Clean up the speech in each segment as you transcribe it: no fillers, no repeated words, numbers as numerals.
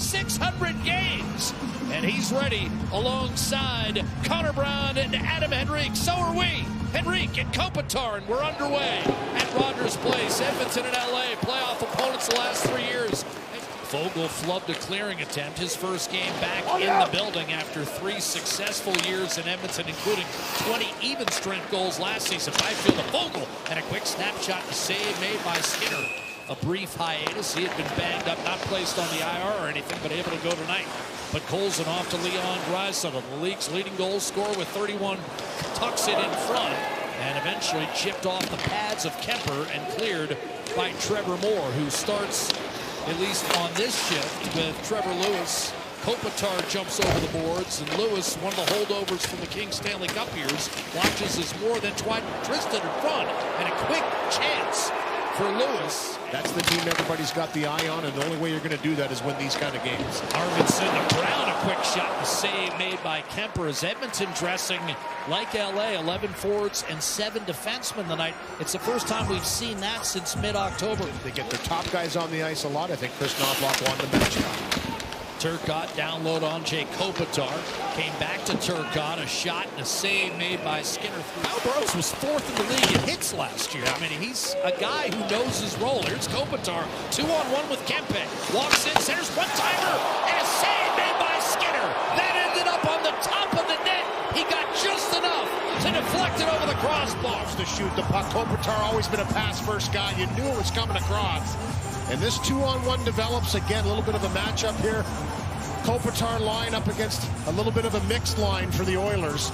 600 games. And he's ready alongside Connor Brown and Adam Henrique. So are we. Henrique and Kopitar, and we're underway at Rogers Place. Edmonton and LA, playoff opponents the last 3 years. Vogel flubbed a clearing attempt, his first game back in the building after 3 successful years in Edmonton, including 20 even-strength goals last season. Byfield to Vogel, and a quick snapshot to save made by Skinner. A brief hiatus. He had been banged up, not placed on the IR or anything, but able to go tonight. But Colson off to Leon Draisaitl, the league's leading goal scorer with 31, tucks it in front, and eventually chipped off the pads of Kemper and cleared by Trevor Moore, who starts, at least on this shift, with Trevor Lewis. Kopitar jumps over the boards, and Lewis, one of the holdovers from the King Stanley Cup years, watches as Moore then Dwight Tristan in front, and a quick chance for Lewis. That's the team everybody's got the eye on, and the only way you're going to do that is win these kind of games. Arvidsson to Brown, a quick shot, the save made by Kemper. As Edmonton dressing like LA, 11 forwards and 7 defensemen tonight. It's the first time we've seen that since mid-October. They get their top guys on the ice a lot. I think Chris Knobloch won the match. Turcotte download on Jay Kopitar. Came back to Turcotte. A shot and a save made by Skinner. Kyle Burrows was 4th in the league in hits last year. I mean, he's a guy who knows his role. Here's Kopitar. 2-on-1 with Kempe. Walks in, centers, one-timer, and a save made by Skinner. That ended up on the top of the net. He got just enough to deflect it over the crossbar. To shoot the puck. Kopitar always been a pass-first guy. You knew it was coming across. And this 2-on-1 develops again, a little bit of a matchup here. Kopitar line up against a little bit of a mixed line for the Oilers.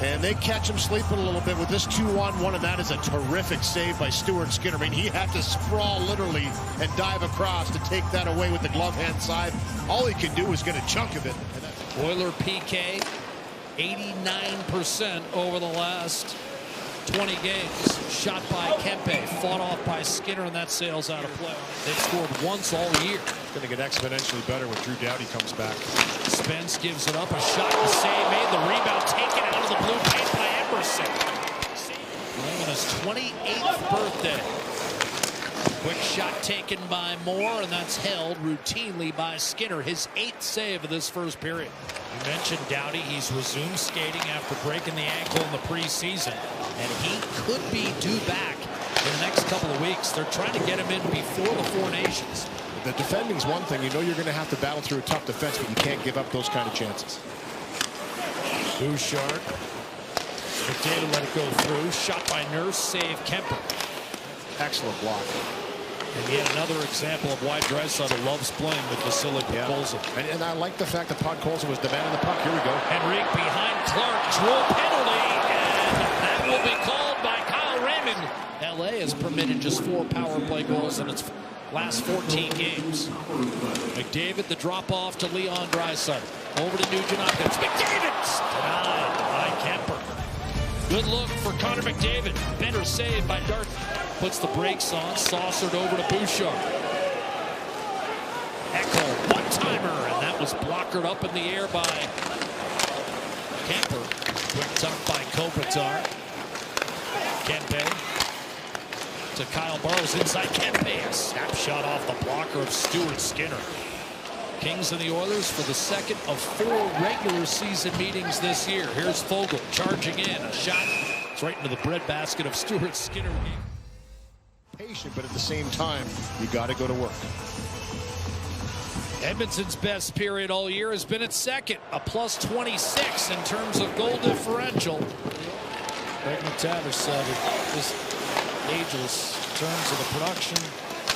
And they catch him sleeping a little bit with this 2-on-1, and that is a terrific save by Stuart Skinner. I mean, he had to sprawl literally and dive across to take that away with the glove hand side. All he can do is get a chunk of it. Oiler PK, 89% over the last 20 games. Shot by Kempe, fought off by Skinner, and that sails out of play. They've scored once all year. Going to get exponentially better when Drew Doughty comes back. Spence gives it up, a shot, the save made, the rebound taken out of the blue paint by Emerson. Playing on his 28th birthday. Quick shot taken by Moore, and that's held routinely by Skinner. His 8th save of this first period. You mentioned Doughty. He's resumed skating after breaking the ankle in the preseason, and he could be due back in the next couple of weeks. They're trying to get him in before the Four Nations. The defending's one thing. You know you're going to have to battle through a tough defense, but you can't give up those kind of chances. Bouchard. McDavid let it go through. Shot by Nurse. Save Kemper. Excellent block. And yet another example of why Draisaitl loves playing with Vasily Podkolzin. And I like the fact that Podkolzin was demanding the puck. Here we go. Henrique behind Clark. Drew penalty. And that will be called by Kyle Raymond. LA has permitted just 4 power play goals in its last 14 games. McDavid, the drop off to Leon Draisaitl. Over to Nugent-Hopkins. McDavid denied by Kemper. Good look for Connor McDavid. Better save by Dart. Puts the brakes on, saucered over to Bouchard. Echo, one-timer, and that was blockered up in the air by Kemper. Whipped up by Kopitar. Kempe to Kyle Burrows inside Kempe. A snapshot off the blocker of Stuart Skinner. Kings and the Oilers for the second of 4 regular season meetings this year. Here's Vogel charging in. A shot. It's right into the breadbasket of Stuart Skinner. Patient, but at the same time, you got to go to work. Edmonton's best period all year has been its second, a plus 26 in terms of goal differential. Greg McTavish said it was ageless in terms of the production.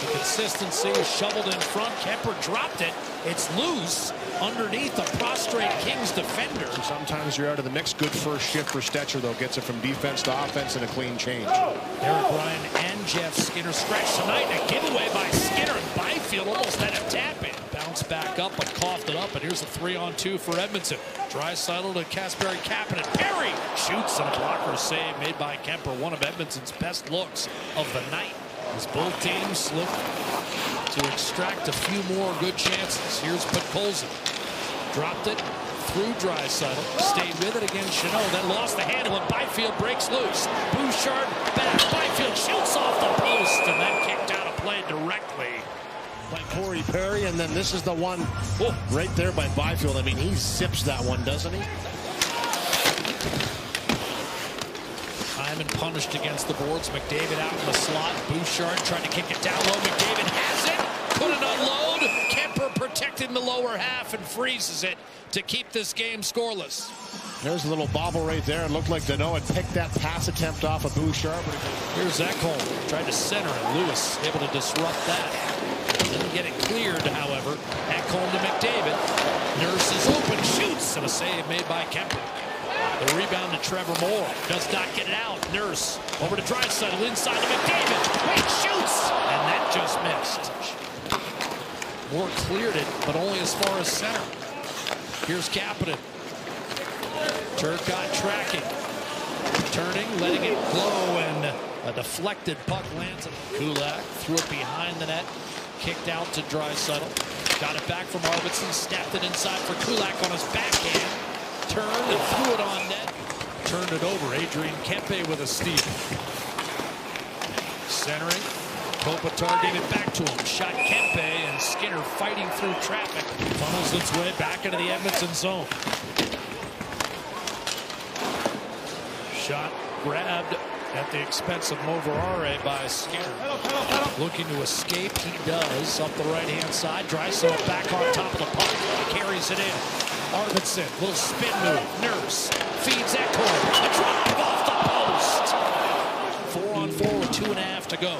The consistency is shoveled in front. Kemper dropped it. It's loose underneath a prostrate Kings defender. Sometimes you're out of the mix. Good first shift for Stetcher, though. Gets it from defense to offense and a clean change. Eric Ryan and Jeff Skinner scratched tonight. And a giveaway by Skinner, and Byfield almost had a tap in. Bounced back up, but coughed it up. And here's a 3-on-2 for Edmonton. Draisaitl to Kasperi Kapanen. Perry shoots, and a blocker save made by Kemper. One of Edmonton's best looks of the night. As both teams look to extract a few more good chances. Here's Podkolzin. Dropped it through Draisaitl. Stayed with it against Chanot. Then lost the handle, and Byfield breaks loose. Bouchard back. Byfield shoots off the post, and then kicked out of play directly by Corey Perry, and then this is the one right there by Byfield. I mean, he zips that one, doesn't he? Hyman punished against the boards. McDavid out in the slot. Bouchard trying to kick it down low. McDavid has it. Couldn't unload. Kemper protecting the lower half and freezes it to keep this game scoreless. There's a little bobble right there. It looked like Danault had picked that pass attempt off of Bouchard. Here's Ekholm. Tried to center and Lewis able to disrupt that. Didn't get it cleared, however. Ekholm to McDavid. Nurse is open. Shoots. And a save made by Kemper. The rebound to Trevor Moore. Does not get it out. Nurse over to Draisaitl. Inside to McDavid. Wait, shoots. And that just missed. Moore cleared it, but only as far as center. Here's Kapanen. Turcotte tracking. Turning, letting it glow, and a deflected puck lands on Kulak. Threw it behind the net. Kicked out to Draisaitl. Got it back from Arvidsson. Snapped it inside for Kulak on his backhand. Turned and threw it on net. Turned it over. Adrian Kempe with a steal. Centering. Kopitar gave it back to him. Shot Kempe, and Skinner fighting through traffic. Funnels its way back into the Edmonton zone. Shot grabbed at the expense of Moverare by Skinner. Looking to escape. He does. Up the right-hand side. Draisaitl back on top of the puck. Carries it in. Arvidsson, little spin move. Nurse feeds Ekholm. A drive off the post. 4-on-4 with 2.5 to go.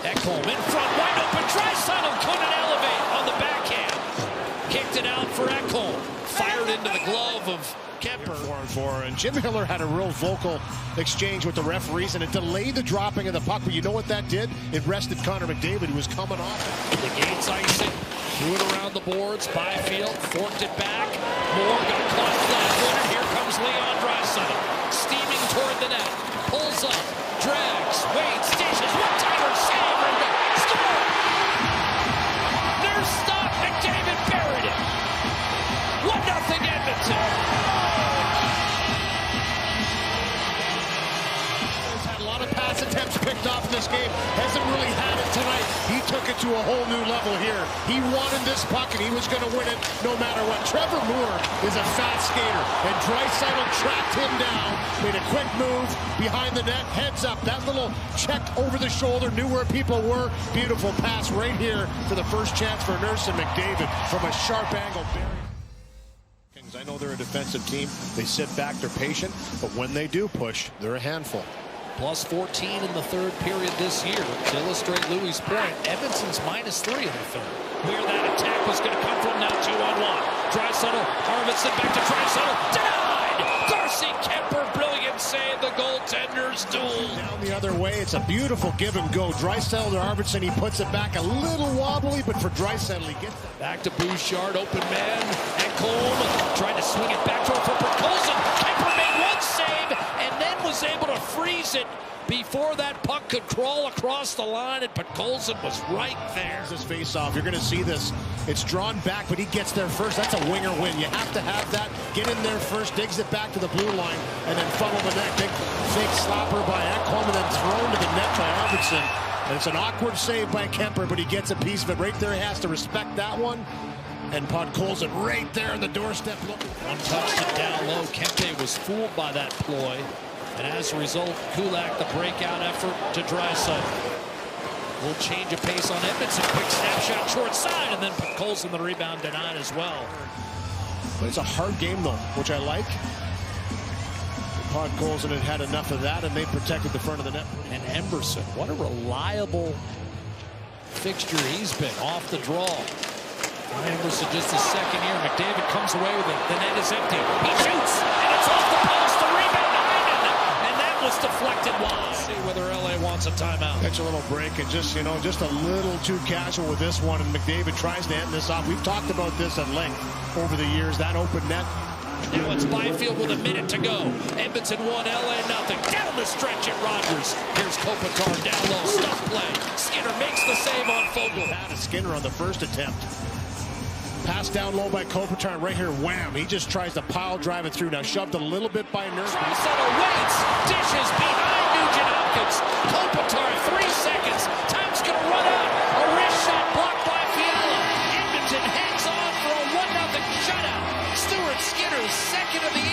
Ekholm in front, wide open. Draisaitl couldn't elevate on the backhand. Kicked it out for Ekholm. Fired into the glove of Kemper. 4-on-4, and Jim Hiller had a real vocal exchange with the referees, and it delayed the dropping of the puck. But you know what that did? It rested Connor McDavid, who was coming off. The Gates icing. Threw it around the boards. Byfield forked it back. Moore got caught flat-footed. Here comes Leon Draisaitl. Steaming toward the net. Pulls up. Drags. Waits. Dishes. One-timer. Save. Score! Nurse stop. McDavid buried it. 1-0 Edmonton. He's had a lot of pass attempts picked off in this game. Hasn't really had it tonight. He took it to a whole new level here. He wanted this puck, and he was going to win it no matter what. Trevor Moore is a fast skater, and Draisaitl tracked him down, made a quick move behind the net, heads up. That little check over the shoulder, knew where people were. Beautiful pass right here for the first chance for Nurse and McDavid from a sharp angle. I know they're a defensive team. They sit back, they're patient, but when they do push, they're a handful. Plus 14 in the third period this year. To illustrate Louis' point, Edmonton's -3 in the third. Where that attack was going to come from now, 2-on-1. Draisaitl, Arvidsson back to Draisaitl. Denied! Darcy Kemper, brilliant save. The goaltender's duel. Down the other way, it's a beautiful give and go. Draisaitl to Arvidsson, he puts it back a little wobbly, but for Draisaitl, he gets it. Back to Bouchard, open man. Ekholm tried to swing it back to him for Podkolzin. Kemper made one save and then was able to freeze it before that puck could crawl across the line, and Podkolzin was right there. This face-off, you're going to see this. It's drawn back, but he gets there first. That's a winger win. You have to have that. Get in there first, digs it back to the blue line, and then funnel the net. Big fake slapper by Ekholm, and then thrown to the net by Arvidsson. And it's an awkward save by Kemper, but he gets a piece of it right there. He has to respect that one. And Podkolzin right there on the doorstep. Untouched it down low. Kempe was fooled by that ploy. And as a result, Kulak, the breakout effort to Draisaitl. Will change of pace on Edmonton. Quick snapshot short side, and then Podkolzin the rebound denied as well. But it's a hard game, though, which I like. Podkolzin had enough of that, and they protected the front of the net. And Emberson, what a reliable fixture he's been off the draw. Emberson just his second year. McDavid comes away with it. The net is empty. He shoots, and it's off the post. The rebound Hyman, and that was deflected wide. See whether LA wants a timeout. Catch a little break, and just a little too casual with this one. And McDavid tries to end this off. We've talked about this at length over the years. That open net. Now it's Byfield with a minute to go. Edmonton 1, LA 0. Down the stretch at Rogers. Here's Kopitar down low. Stuff play. Skinner makes the save on Fogle. Out of Skinner on the first attempt. Pass down low by Kopitar, right here, wham. He just tries to pile drive it through. Now shoved a little bit by Nurse. Draisaitl waits, dishes behind Nugent Hopkins. Kopitar, 3 seconds. Time's going to run out. A wrist shot blocked by into the